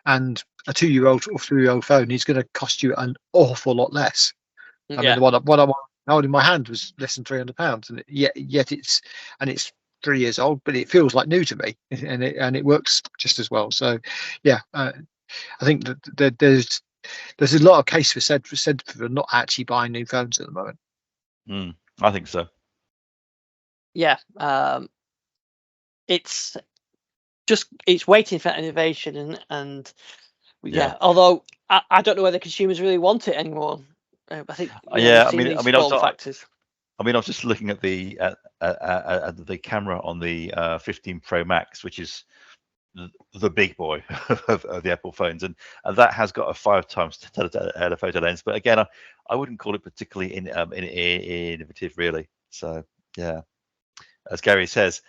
And a 2-year-old or 3-year-old phone is going to cost you an awful lot less. I mean, the one I'm holding in my hand was less than £300, and yet it's 3 years old, but it feels like new to me, and it works just as well. So yeah, I think that there's a lot of case for said for not actually buying new phones at the moment. I think so. Yeah, it's waiting for innovation, and although I don't know whether consumers really want it anymore. I think factors. I mean, I was just looking at the camera on the 15 Pro Max, which is the big boy of the Apple phones, and that has got a 5 times telephoto lens. But again, I wouldn't call it particularly innovative, really. So yeah, as Gary says,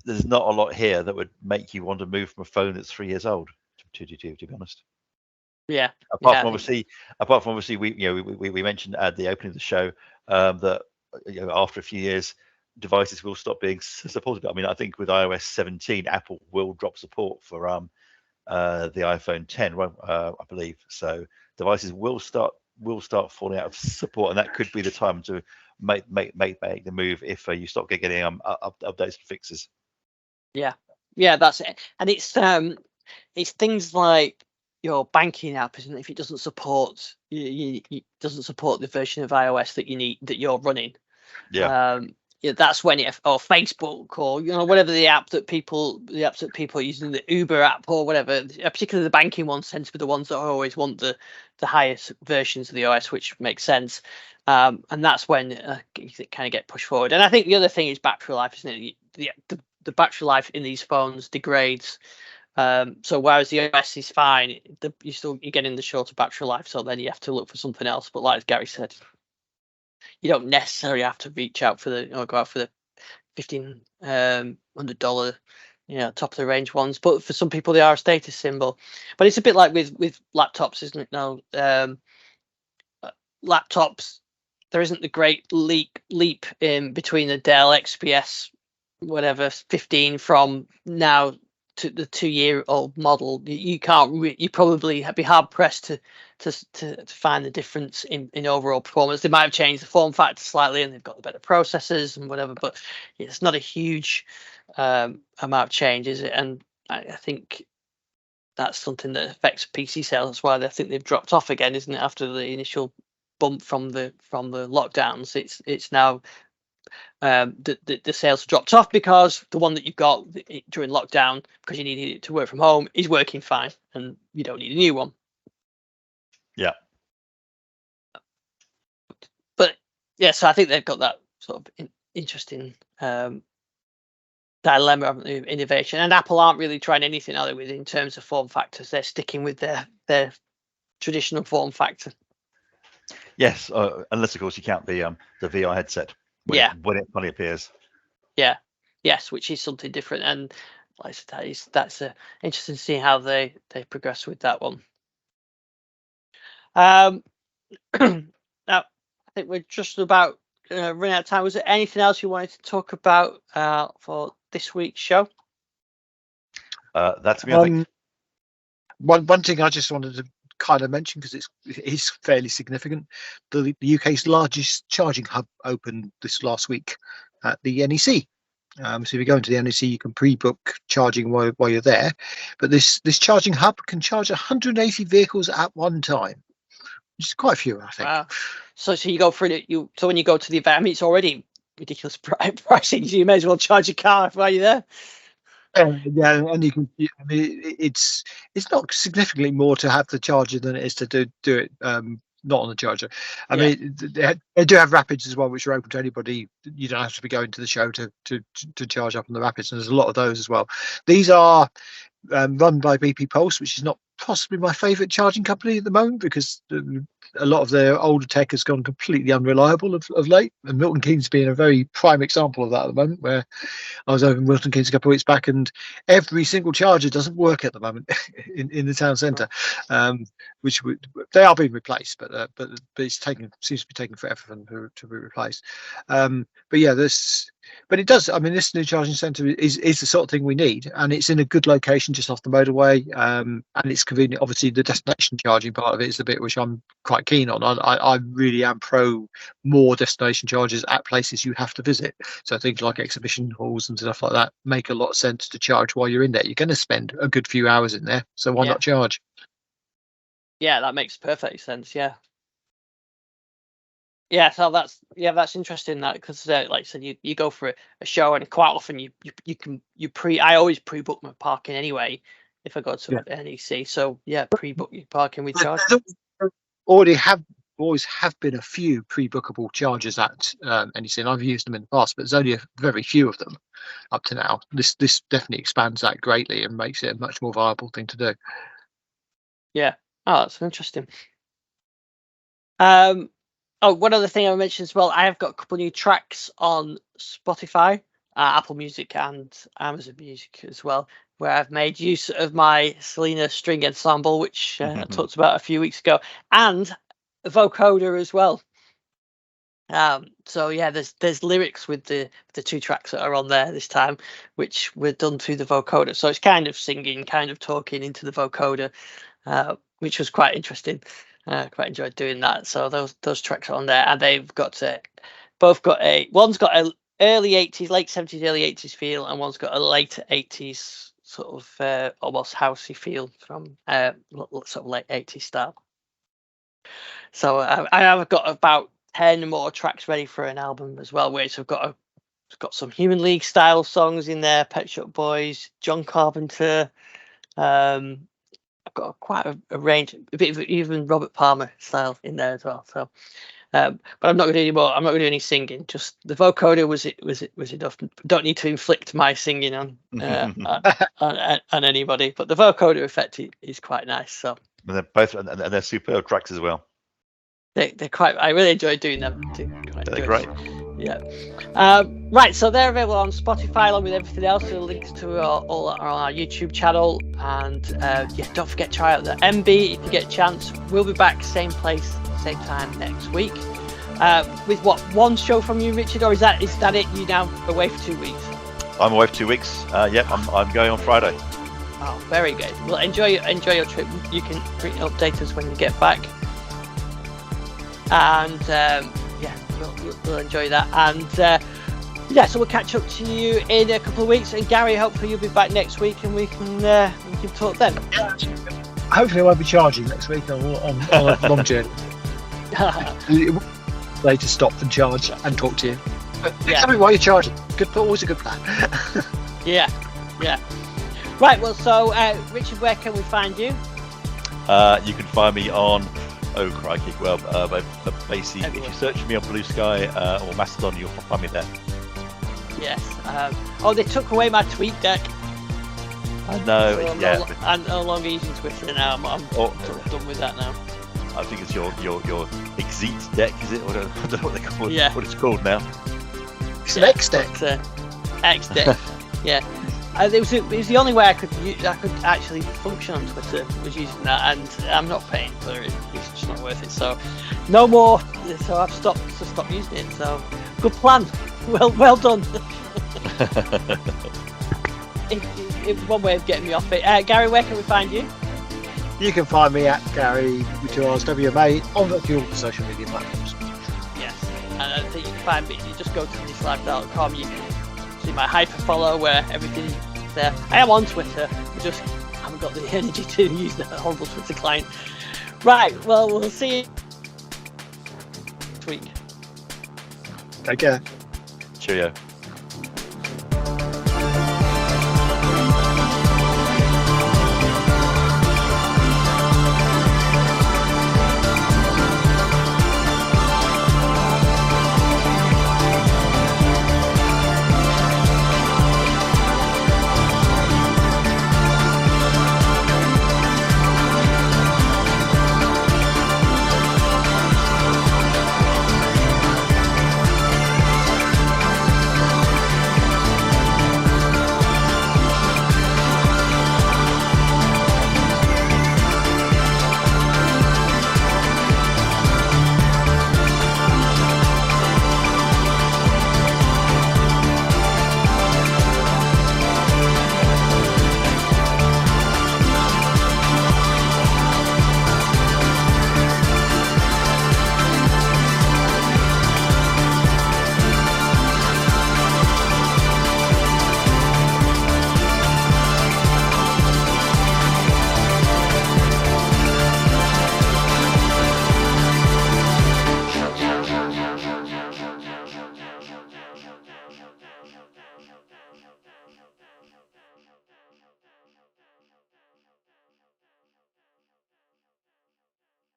there's not a lot here that would make you want to move from a phone that's 3 years old. To be honest. Yeah. Apart from obviously, we mentioned at the opening of the show that after a few years, devices will stop being supported. I mean, I think with iOS 17, Apple will drop support for the iPhone 10, I believe. So devices will start falling out of support, and that could be the time to make the move if you start getting updates and fixes. Yeah, that's it. And it's things like your banking app, isn't it? If it doesn't support doesn't support the version of iOS that you're running. Yeah. Yeah, that's when or Facebook, or whatever the apps that people are using, the Uber app or whatever, particularly the banking ones tend to be the ones that always want the highest versions of the OS, which makes sense. And that's when you kind of get pushed forward. And I think the other thing is battery life, isn't it? The battery life in these phones degrades. So whereas the OS is fine, you're getting the shorter battery life. So then you have to look for something else. But like Gary said, you don't necessarily have to reach out for go out for the $1,500 top of the range ones, but for some people they are a status symbol. But it's a bit like with laptops, isn't it? Now laptops, there isn't the great leap in between the Dell XPS 15 from now to the 2-year-old model. You can't you probably be hard pressed to find the difference in overall performance. They might have changed the form factor slightly and they've got the better processors and whatever, but it's not a huge amount of change, is it? And I think that's something that affects PC sales. That's why I think they've dropped off again, isn't it? After the initial bump from the lockdowns, it's now the sales dropped off because the one that you've got during lockdown, because you needed it to work from home, is working fine, and you don't need a new one. Yeah. But yeah, so I think they've got that sort of interesting dilemma of innovation, and Apple aren't really trying anything other with in terms of form factors. They're sticking with their traditional form factor. Yes, unless of course you count the VR headset. When it finally appears. Yeah. Yes, which is something different, and like I said, that's interesting to see how they progress with that one. Now I think we're just about running out of time. Was there anything else you wanted to talk about for this week's show? That's me. I think one thing I just wanted to kind of mention, because it is fairly significant. The UK's largest charging hub opened this last week at the NEC. So if you go into the NEC, you can pre-book charging while you're there. But this charging hub can charge 180 vehicles at one time, which is quite a few, I think. Wow. So you go through it. So when you go to the event, I mean, it's already ridiculous pricing. So you may as well charge your car while you're there. Yeah, and you can. I mean, it's not significantly more to have the charger than it is to do it not on the charger. I mean, they do have rapids as well, which are open to anybody. You don't have to be going to the show to charge up on the rapids, and there's a lot of those as well. These are run by BP Pulse, which is not possibly my favourite charging company at the moment, because a lot of their older tech has gone completely unreliable of late, and Milton Keynes being a very prime example of that at the moment, where I was over in Milton Keynes a couple of weeks back, and every single charger doesn't work at the moment in the town centre, which they are being replaced, but it's seems to be taking forever for them to be replaced. But yeah, but it does. I mean, this new charging centre is the sort of thing we need, and it's in a good location just off the motorway, and it's convenient. Obviously, the destination charging part of it is the bit which I'm quite keen on. I really am pro more destination chargers at places you have to visit. So things like exhibition halls and stuff like that make a lot of sense to charge while you're in there. You're going to spend a good few hours in there, so why not charge? Yeah, that makes perfect sense. Yeah. Yeah, so that's interesting, that, because like I said, you go for a show, and quite often I always pre-book my parking anyway if I go to NEC. So yeah, pre-book your parking with charge. Always have been a few pre-bookable chargers at NEC, and I've used them in the past, but there's only a very few of them up to now. This definitely expands that greatly and makes it a much more viable thing to do. Yeah. Oh, that's interesting. Oh, one other thing I mentioned as well, I have got a couple of new tracks on Spotify, Apple Music and Amazon Music as well, where I've made use of my Selena string ensemble, which I talked about a few weeks ago, and vocoder as well. So yeah, there's lyrics with the two tracks that are on there this time, which were done through the vocoder. So it's kind of singing, kind of talking into the vocoder, which was quite interesting. Quite enjoyed doing that. So those tracks are on there, and they've got both got one's got a early 80s, late 70s, early 80s feel, and one's got a late 80s sort of almost housey feel from sort of late 80s style. So I have got about 10 more tracks ready for an album as well, which I've got some Human League style songs in there, Pet Shop Boys, John Carpenter. I've got quite a range, a bit of even Robert Palmer style in there as well. So, but I'm not going to do any more. I'm not going to do any singing. Just the vocoder was enough. Don't need to inflict my singing on anybody. But the vocoder effect is quite nice. So and they're both and they're superb tracks as well. They're quite. I really enjoy doing them. They're great. Yeah. Right. So they're available on Spotify along with everything else. The links to all on our YouTube channel. And don't forget to try out the MB if you get a chance. We'll be back same place, same time next week. With what, one show from you, Richard, or is that it? You now away for 2 weeks? I'm away for 2 weeks. I'm going on Friday. Oh, very good. Well, enjoy your trip. You can update us when you get back. And we'll enjoy that. And so we'll catch up to you in a couple of weeks. And Gary, hopefully you'll be back next week, and we can talk then. Hopefully I won't be charging next week on a long journey. Later stop and charge and talk to you. Tell me why you're charging. Always a good plan. Yeah. Right, well, so Richard, where can we find you? You can find me on crikey. Well, basically, if you search for me on Blue Sky or Mastodon, you'll find me there. Yes. They took away my tweet deck. I know. So I'm no longer using Twitter now. I'm done with that now. I think it's your Exit deck, is it? I don't know what they call it. Yeah. What it's called now. It's an X deck. X deck. Yeah. It was the only way I could actually function on Twitter, was using that, and I'm not paying for it. It's just not worth it. So no more. So I've stopped using it. So good plan. Well done. One way of getting me off it. Gary, where can we find you? You can find me at Gary with 2 R's WMA on all the social media platforms. Yes, and I think you can find me. You just go to thislive.com. You can see my hyper follow where everything is there. I am on Twitter. I just haven't got the energy to use that horrible Twitter client. Right. Well, we'll see you next week. Take care. Cheerio.